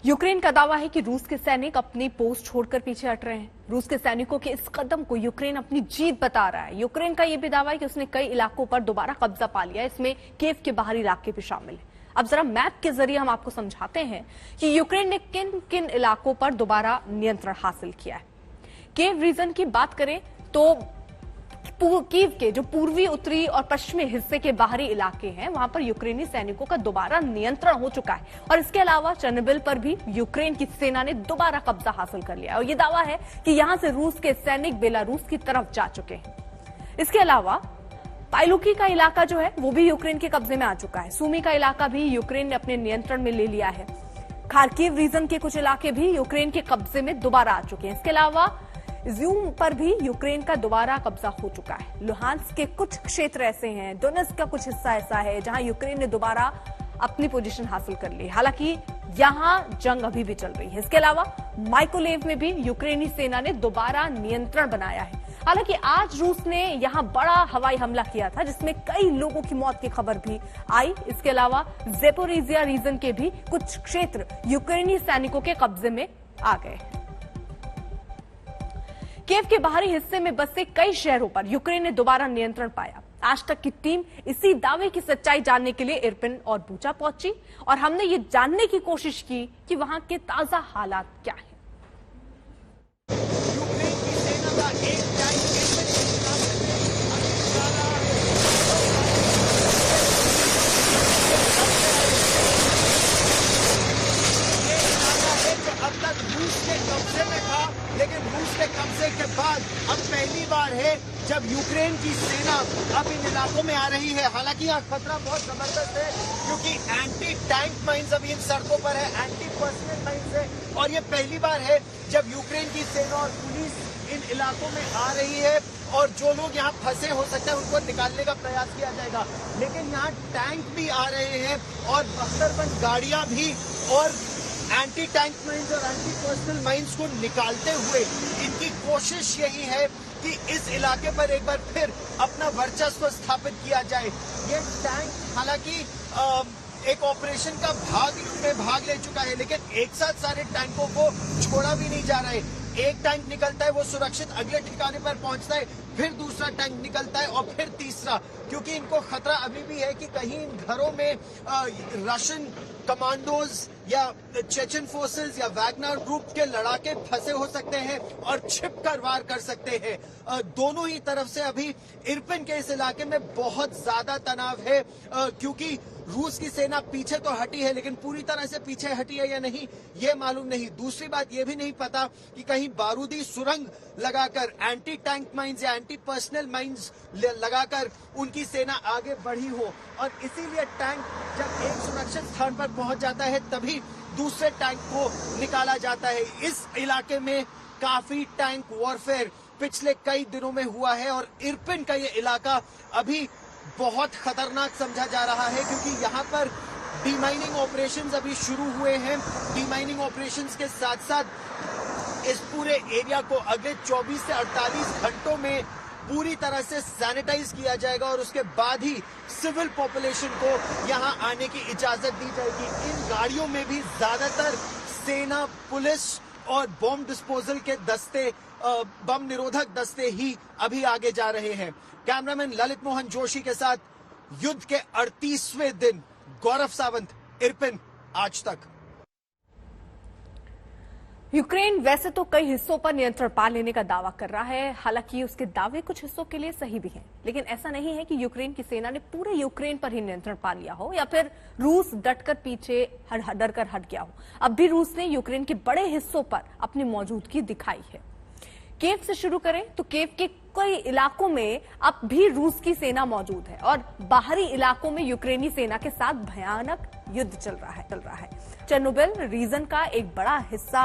Ukraine का दावा है कि रूस के सैनिक अपनी पोस्ट छोड़कर पीछे हट रहे हैं। रूस के सैनिकों के इस कदम को यूक्रेन अपनी जीत बता रहा है। यूक्रेन का यह भी दावा है कि उसने कई इलाकों पर दोबारा कब्जा पा लिया है, इसमें कीव के बाहरी इलाके भी शामिल हैं। अब जरा मैप के जरिए हम आपको समझाते हैं कि यूक्रेन ने किन किन इलाकों पर दोबारा नियंत्रण हासिल किया है। कीव रीजन की बात करें तो कीव के जो पूर्वी, उत्तरी और पश्चिमी हिस्से के बाहरी इलाके हैं, वहां पर यूक्रेनी सैनिकों का दोबारा नियंत्रण हो चुका है। और इसके अलावा चर्नोबिल पर भी यूक्रेन की सेना ने दोबारा कब्जा हासिल कर लिया है। और यह दावा है कि यहां से रूस के सैनिक बेलारूस की तरफ जा चुके हैं। इसके अलावा पाइलुकी का इलाका जो है वो भी यूक्रेन के कब्जे में आ चुका है। सूमी का इलाका भी यूक्रेन ने अपने नियंत्रण में ले लिया है। खार्किव रीजन के कुछ इलाके भी यूक्रेन के कब्जे में दोबारा आ चुके हैं। इसके अलावा ज़्यूम पर भी यूक्रेन का दोबारा कब्जा हो चुका है। लुहांस्क के कुछ क्षेत्र ऐसे हैं, डोनेट्स्क का कुछ हिस्सा ऐसा है जहां यूक्रेन ने दोबारा अपनी पोजीशन हासिल कर ली। हालांकि यहां जंग अभी भी चल रही है। इसके अलावा माइकोलेव में भी यूक्रेनी सेना ने दोबारा नियंत्रण बनाया है। हालांकि आज रूस ने यहां बड़ा हवाई हमला किया था जिसमें कई लोगों की मौत की खबर भी आई। इसके अलावा ज़ेपोरिजिया रीजन के भी कुछ क्षेत्र यूक्रेनी सैनिकों के कब्जे में आ गए। कीव के बाहरी हिस्से में बसे कई शहरों पर यूक्रेन ने दोबारा नियंत्रण पाया। आज तक की टीम इसी दावे की सच्चाई जानने के लिए इरपिन और बूचा पहुंची और हमने ये जानने की कोशिश की कि वहां के ताजा हालात क्या हैं। यूक्रेन की सेना का एक टैंक अब तक रूस के कब्जे में था, लेकिन रूस के कब्जे के बाद अब पहली बार है जब यूक्रेन की सेना अब इन इलाकों में आ रही है। हालांकि यहाँ खतरा बहुत जबरदस्त है क्योंकि एंटी टैंक माइंस अभी इन सड़कों पर है, एंटी पर्सनल माइंस है। और ये पहली बार है जब यूक्रेन की सेना और पुलिस इन इलाकों में आ रही है और जो लोग यहाँ फंसे हो सकते हैं उनको निकालने का प्रयास किया जाएगा। लेकिन यहाँ टैंक भी आ रहे हैं और बख्तरबंद गाड़ियां भी और एंटी टैंक माइंस और एंटी पर्सनल माइंस को निकालते हुए इनकी कोशिश यही है कि इस इलाके पर एक बार फिर अपना वर्चस्व स्थापित किया जाए। ये टैंक हालांकि एक ऑपरेशन का भाग ले चुका है, लेकिन एक साथ सारे टैंकों को छोड़ा भी नहीं जा रहा है। एक टैंक निकलता है, वो सुरक्षित अगले ठिकाने पर पहुंचता है, फिर दूसरा टैंक निकलता है और फिर तीसरा, क्योंकि इनको खतरा अभी भी है कि कहीं इन घरों में रशियन कमांडोज या चेचन फोर्सेस या वैगनर ग्रुप के लड़ाके फंसे हो सकते हैं और छिप कर वार कर सकते हैं। दोनों ही तरफ से अभी इरपिन के इस इलाके में बहुत ज्यादा तनाव है क्योंकि रूस की सेना पीछे तो हटी है, लेकिन पूरी तरह से पीछे हटी है या नहीं ये मालूम नहीं। दूसरी बात ये भी नहीं पता कि कहीं बारूदी सुरंग लगाकर एंटी टैंक माइंस या एंटी पर्सनल माइंस लगाकर उनकी सेना आगे बढ़ी हो। और इसीलिए टैंक जब एक सुरक्षित स्थान पर पहुंच जाता है तभी दूसरे टैंक को निकाला जाता है। इस इलाके में काफी टैंक वॉरफेयर पिछले कई दिनों में हुआ है और इरपिन का ये इलाका अभी बहुत खतरनाक समझा जा रहा है क्योंकि यहाँ पर डीमाइनिंग ऑपरेशंस अभी शुरू हुए हैं। डीमाइनिंग ऑपरेशंस के साथ साथ इस पूरे एरिया को अगले 24 से 48 घंटों में पूरी तरह से सैनिटाइज किया जाएगा और उसके बाद ही सिविल पॉपुलेशन को यहाँ आने की इजाजत दी जाएगी। इन गाड़ियों में भी ज्यादातर सेना, पुलिस और बॉम्ब डिस्पोजल के दस्ते, बम निरोधक दस्ते ही अभी आगे जा रहे हैं। कैमरामैन ललित मोहन जोशी के साथ युद्ध के 38वें दिन गौरव सावंत, इरपिन, आज तक। यूक्रेन वैसे तो कई हिस्सों पर नियंत्रण पा लेने का दावा कर रहा है। हालांकि उसके दावे कुछ हिस्सों के लिए सही भी हैं, लेकिन ऐसा नहीं है कि यूक्रेन की सेना ने पूरे यूक्रेन पर ही नियंत्रण पा लिया हो या फिर रूस डटकर पीछे डरकर हट गया हो। अब भी रूस ने यूक्रेन के बड़े हिस्सों पर अपनी मौजूदगी दिखाई है। कीव से शुरू करें तो कीव के कई इलाकों में अब भी रूस की सेना मौजूद है और बाहरी इलाकों में यूक्रेनी सेना के साथ भयानक युद्ध चल रहा है। चर्नोबिल रीजन का एक बड़ा हिस्सा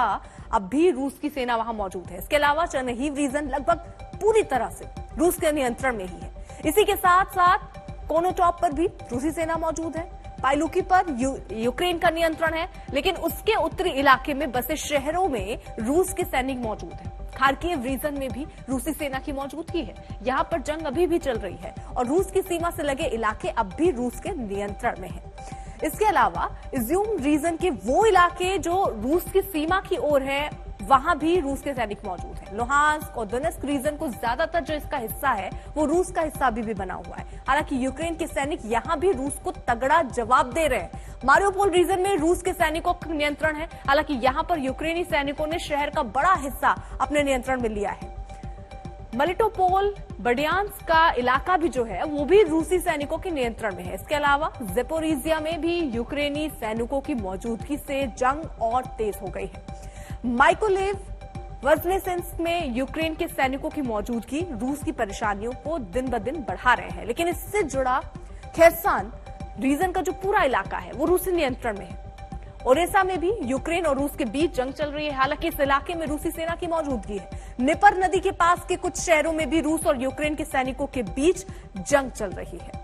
अब भी रूस की सेना वहां मौजूद है। इसके अलावा चर्नहीव रीजन लगभग पूरी तरह से रूस के नियंत्रण में ही है। इसी के साथ साथ कोनोटॉप पर भी रूसी सेना मौजूद है। पाइलुकी पर यूक्रेन का नियंत्रण है, लेकिन उसके उत्तरी इलाके में बसे शहरों में रूस के सैनिक मौजूद हैं। खार्किव रीजन में भी रूसी सेना की मौजूदगी है। यहां पर जंग अभी भी चल रही है और रूस की सीमा से लगे इलाके अब भी रूस के नियंत्रण में हैं। इसके अलावा इज्यूम रीजन के वो इलाके जो रूस की सीमा की ओर है, वहां भी रूस के सैनिक मौजूद हैं। लुहांस्क और दोनेत्स्क रीजन को ज्यादातर जो इसका हिस्सा है वो रूस का हिस्सा भी बना हुआ है। हालांकि यूक्रेन के सैनिक यहां भी रूस को तगड़ा जवाब दे रहे हैं। मारियोपोल रीजन में रूस के सैनिकों का नियंत्रण है, हालांकि यहां पर यूक्रेनी सैनिकों ने शहर का बड़ा हिस्सा अपने नियंत्रण में लिया है। मेलिटोपोल, बर्डियांस्क का इलाका भी जो है वो भी रूसी सैनिकों के नियंत्रण में है। इसके अलावा ज़ेपोरिजिया में भी यूक्रेनी सैनिकों की मौजूदगी से जंग और तेज हो गई है। माइकोलेव, वज़्नेसेंस्क में यूक्रेन के सैनिकों की मौजूदगी रूस की परेशानियों को दिन ब दिन बढ़ा रहे हैं, लेकिन इससे जुड़ा खेरसान रीजन का जो पूरा इलाका है वो रूसी नियंत्रण में है। ओडेसा में भी यूक्रेन और रूस के बीच जंग चल रही है, हालांकि इस इलाके में रूसी सेना की मौजूदगी है। निपर नदी के पास के कुछ शहरों में भी रूस और यूक्रेन के सैनिकों के बीच जंग चल रही है।